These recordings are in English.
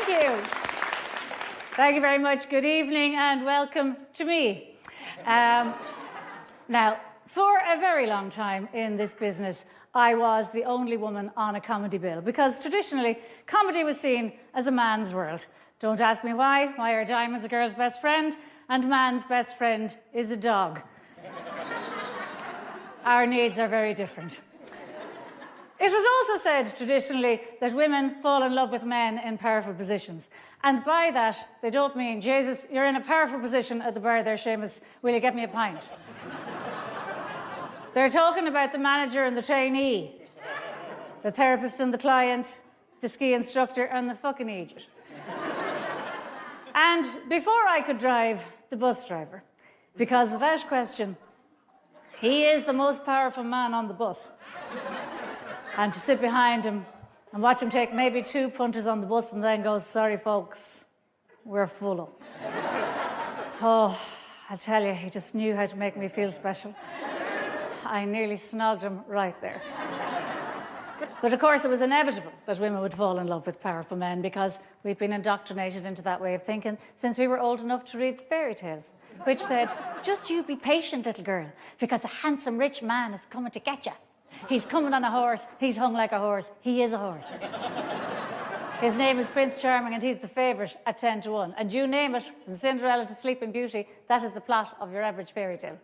you. Thank you very much. Good evening and welcome to me. Now, for a very long time in this business, I was the only woman on a comedy bill because traditionally, comedy was seen as a man's world. Don't ask me why. Why are diamonds a girl's best friend and man's best friend is a dog? Our needs are very different. It was also said traditionally that women fall in love with men in powerful positions. And by that, they don't mean, Jesus, you're in a powerful position at the bar there, Seamus, will you get me a pint? They're talking about the manager and the trainee, the therapist and the client, the ski instructor and the fucking idiot. And before I could drive, the bus driver, because without question, he is the most powerful man on the bus. And to sit behind him and watch him take maybe 2 punters on the bus and then go, sorry folks, we're full up. Oh, I tell you, he just knew how to make me feel special. I nearly snogged him right there. But of course it was inevitable that women would fall in love with powerful men because we've been indoctrinated into that way of thinking since we were old enough to read the fairy tales, which said, just you be patient, little girl, because a handsome rich man is coming to get you. He's coming on a horse, he's hung like a horse, he is a horse. His name is Prince Charming and he's the favourite at 10 to 1. And you name it, from Cinderella to Sleeping Beauty, that is the plot of your average fairy tale.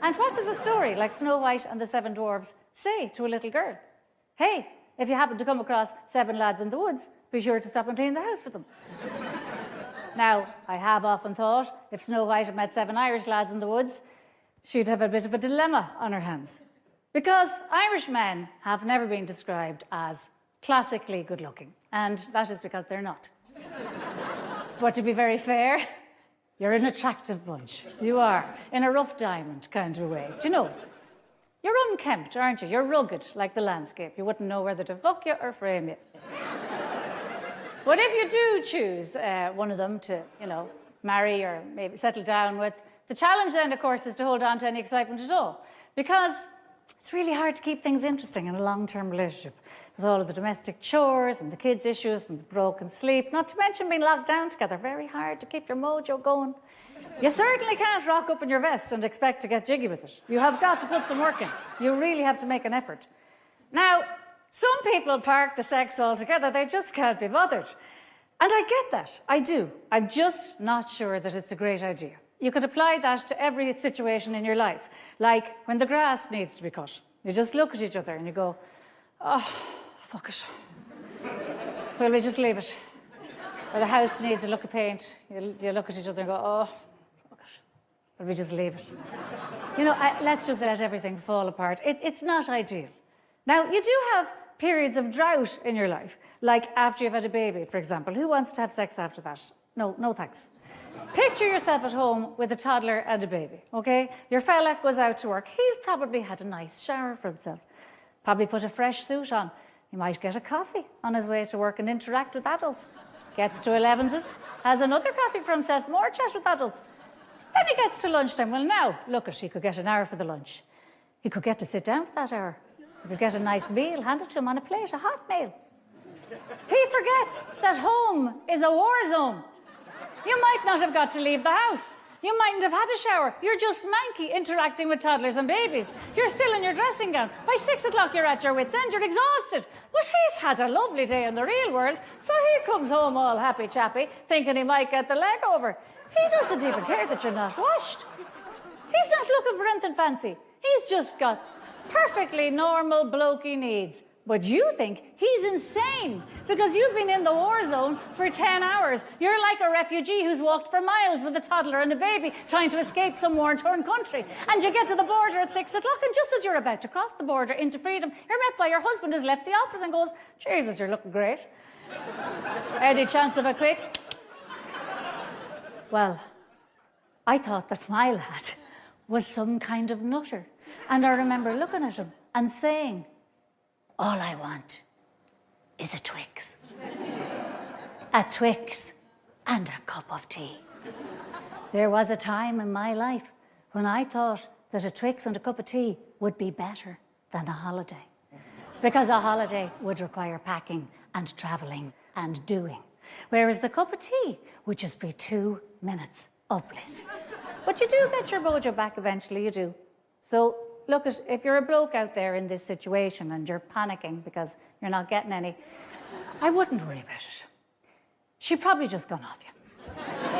And what does a story like Snow White and the 7 Dwarfs say to a little girl? Hey, if you happen to come across 7 lads in the woods, be sure to stop and clean the house for them. Now, I have often thought if Snow White had met 7 Irish lads in the woods, she'd have a bit of a dilemma on her hands. Because Irish men have never been described as classically good-looking, and that is because they're not. But to be very fair, you're an attractive bunch. You are, in a rough diamond kind of a way. Do you know? You're unkempt, aren't you? You're rugged, like the landscape. You wouldn't know whether to fuck you or frame you. But if you do choose one of them to, marry or maybe settle down with, the challenge then, of course, is to hold on to any excitement at all. Because it's really hard to keep things interesting in a long-term relationship with all of the domestic chores and the kids' issues and the broken sleep, not to mention being locked down together. Very hard to keep your mojo going. You certainly can't rock up in your vest and expect to get jiggy with it. You have got to put some work in. You really have to make an effort. Now, some people park the sex altogether. They just can't be bothered. And I get that. I do. I'm just not sure that it's a great idea. You could apply that to every situation in your life. Like when the grass needs to be cut. You just look at each other and you go, oh, fuck it. Will we just leave it? Or the house needs a look of paint. You look at each other and go, oh, fuck it. Will we just leave it? Let's just let everything fall apart. It's not ideal. Now, you do have periods of drought in your life. Like after you've had a baby, for example. Who wants to have sex after that? No thanks. Picture yourself at home with a toddler and a baby, okay? Your fella goes out to work. He's probably had a nice shower for himself. Probably put a fresh suit on. He might get a coffee on his way to work and interact with adults. Gets to 11's, has another coffee for himself, more chat with adults. Then he gets to lunchtime. Well, now, look he could get an hour for the lunch. He could get to sit down for that hour. He could get a nice meal handed to him on a plate, a hot meal. He forgets that home is a war zone. You might not have got to leave the house. You mightn't have had a shower. You're just manky interacting with toddlers and babies. You're still in your dressing gown. By 6 o'clock, you're at your wit's end. You're exhausted. Well, she's had a lovely day in the real world, so he comes home all happy-chappy, thinking he might get the leg over. He doesn't even care that you're not washed. He's not looking for anything fancy. He's just got perfectly normal blokey needs. But you think he's insane because you've been in the war zone for 10 hours. You're like a refugee who's walked for miles with a toddler and a baby trying to escape some war-torn country. And you get to the border at 6 o'clock and just as you're about to cross the border into freedom, you're met by your husband who's left the office and goes, Jesus, you're looking great. Any chance of a quick? Well, I thought that my lad was some kind of nutter. And I remember looking at him and saying, all I want is a Twix. A Twix and a cup of tea. There was a time in my life when I thought that a Twix and a cup of tea would be better than a holiday. Because a holiday would require packing and travelling and doing. Whereas the cup of tea would just be 2 minutes of bliss. But you do get your mojo back eventually, you do. So look, if you're a bloke out there in this situation and you're panicking because you're not getting any, I wouldn't worry about it. She'd probably just gone off you.